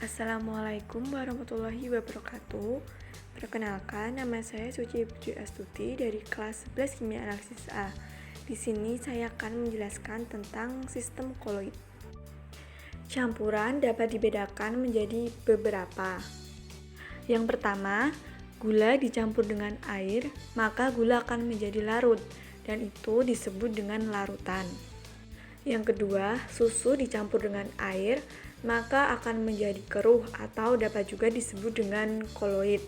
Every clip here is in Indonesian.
Assalamualaikum warahmatullahi wabarakatuh. Perkenalkan, nama saya Suci Puji Astuti dari kelas 11 Kimia Analisis A. Di sini saya akan menjelaskan tentang sistem koloid. Campuran dapat dibedakan menjadi beberapa. Yang pertama, gula dicampur dengan air, maka gula akan menjadi larut, dan itu disebut dengan larutan. Yang kedua, susu dicampur dengan air, maka akan menjadi keruh atau dapat juga disebut dengan koloid.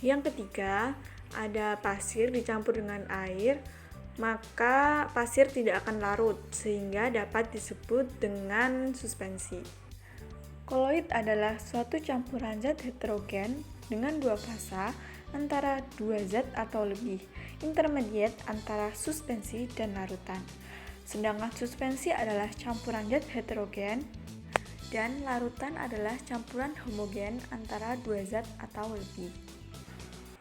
Yang ketiga, ada pasir dicampur dengan air, maka pasir tidak akan larut sehingga dapat disebut dengan suspensi. Koloid adalah suatu campuran zat heterogen dengan dua fasa antara dua zat atau lebih, intermediate antara suspensi dan larutan. Sedangkan suspensi adalah campuran zat heterogen dan larutan adalah campuran homogen antara dua zat atau lebih.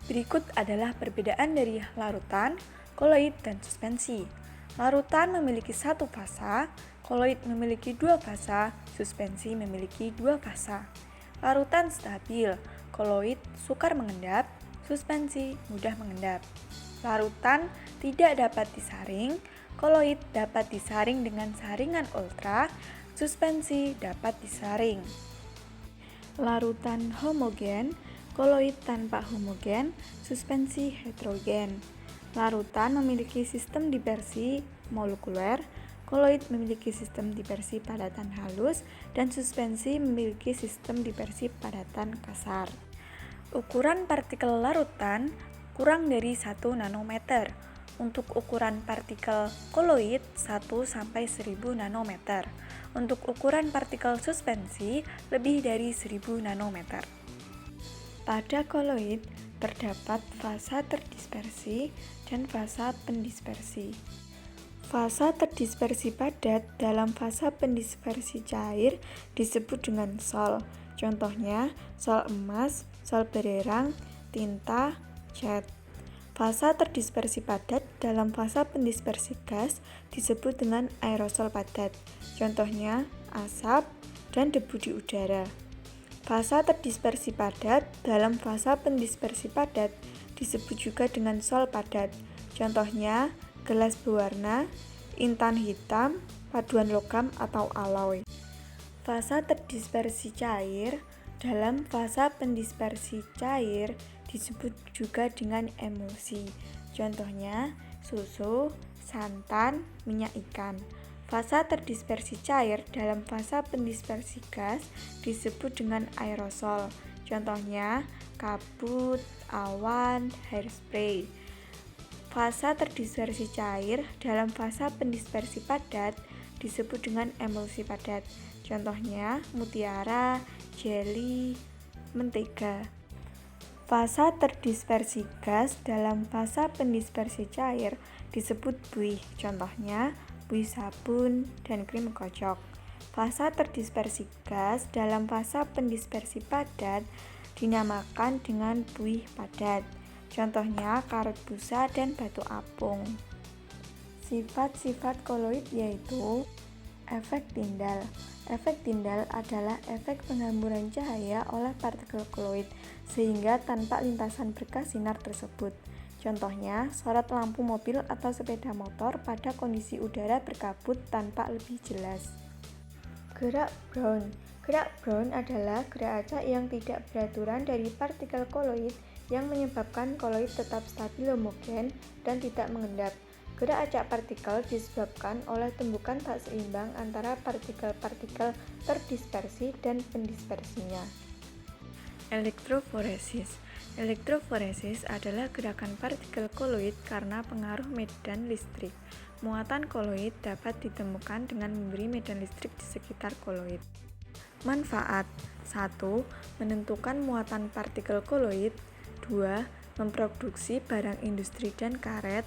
Berikut adalah perbedaan dari larutan, koloid, dan suspensi. Larutan memiliki satu fasa, koloid memiliki dua fasa, suspensi memiliki dua fasa. Larutan stabil, koloid sukar mengendap, suspensi mudah mengendap. Larutan tidak dapat disaring, koloid dapat disaring dengan saringan ultra, suspensi dapat disaring. Larutan homogen, koloid tanpa homogen, suspensi heterogen. Larutan memiliki sistem dispersi molekuler, koloid memiliki sistem dispersi padatan halus, dan suspensi memiliki sistem dispersi padatan kasar. Ukuran partikel larutan kurang dari 1 nanometer. Untuk ukuran partikel koloid 1-1000 nanometer. Untuk ukuran partikel suspensi lebih dari 1000 nanometer. Pada koloid terdapat fasa terdispersi dan fasa pendispersi. Fasa terdispersi padat dalam fasa pendispersi cair disebut dengan sol. Contohnya, sol emas, sol belerang, tinta, cat. Fasa terdispersi padat dalam fasa pendispersi gas disebut dengan aerosol padat. Contohnya, asap dan debu di udara. Fasa terdispersi padat dalam fasa pendispersi padat disebut juga dengan sol padat. Contohnya, gelas berwarna, intan hitam, paduan logam atau alloy. Fasa terdispersi cair dalam fasa pendispersi cair disebut juga dengan emulsi. Contohnya, susu, santan, minyak ikan. Fasa terdispersi cair dalam fasa pendispersi gas disebut dengan aerosol. Contohnya, kabut, awan, hairspray. Fasa terdispersi cair dalam fasa pendispersi padat disebut dengan emulsi padat. Contohnya, mutiara, jeli, mentega. Fasa terdispersi gas dalam fasa pendispersi cair disebut buih. Contohnya, buih sabun dan krim kocok. Fasa terdispersi gas dalam fasa pendispersi padat dinamakan dengan buih padat. Contohnya, karet busa dan batu apung. Sifat-sifat koloid yaitu efek Tyndall. Efek Tyndall adalah efek penghamburan cahaya oleh partikel koloid sehingga tanpa lintasan berkas sinar tersebut. Contohnya, sorot lampu mobil atau sepeda motor pada kondisi udara berkabut tanpa lebih jelas. Gerak Brown. Gerak Brown adalah gerak acak yang tidak beraturan dari partikel koloid yang menyebabkan koloid tetap stabil homogen dan tidak mengendap. Gerak acak partikel disebabkan oleh tumbukan tak seimbang antara partikel-partikel terdispersi dan pendispersinya. Elektroforesis. Elektroforesis adalah gerakan partikel koloid karena pengaruh medan listrik. Muatan koloid dapat ditemukan dengan memberi medan listrik di sekitar koloid. Manfaat 1. Menentukan muatan partikel koloid. 2. Memproduksi barang industri dan karet.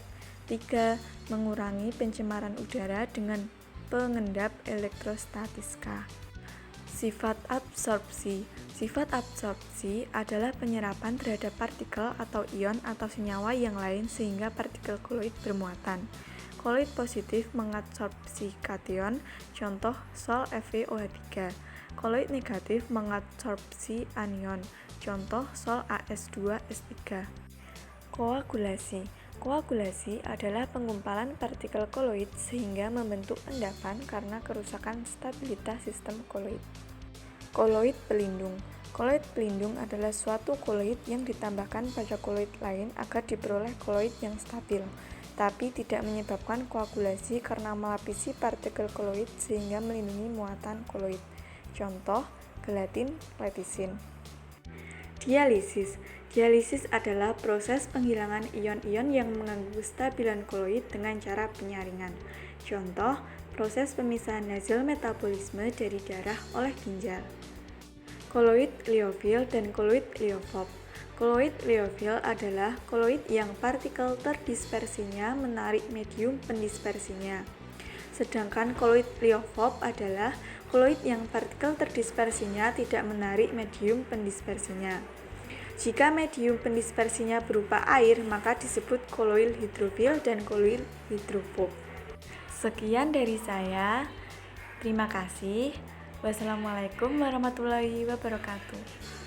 3. Mengurangi pencemaran udara dengan pengendap elektrostatika. Sifat absorpsi. Sifat absorpsi adalah penyerapan terhadap partikel atau ion atau senyawa yang lain sehingga partikel koloid bermuatan. Koloid positif mengabsorpsi kation, contoh Sol FeOH3. Koloid negatif mengadsorpsi anion. Contoh Sol As2S3. Koagulasi. Koagulasi adalah penggumpalan partikel koloid sehingga membentuk endapan karena kerusakan stabilitas sistem koloid. Koloid pelindung. Koloid pelindung adalah suatu koloid yang ditambahkan pada koloid lain agar diperoleh koloid yang stabil, tapi tidak menyebabkan koagulasi karena melapisi partikel koloid sehingga melindungi muatan koloid. Contoh, gelatin, letisin. Dialisis. Dialisis adalah proses penghilangan ion-ion yang mengganggu kestabilan koloid dengan cara penyaringan. Contoh, proses pemisahan hasil metabolisme dari darah oleh ginjal. Koloid liofil dan koloid liofob. Koloid liofil adalah koloid yang partikel terdispersinya menarik medium pendispersinya. Sedangkan koloid liofob adalah koloid yang partikel terdispersinya tidak menarik medium pendispersinya. Jika medium pendispersinya berupa air, maka disebut koloid hidrofil dan koloid hidrofob. Sekian dari saya. Terima kasih. Wassalamualaikum warahmatullahi wabarakatuh.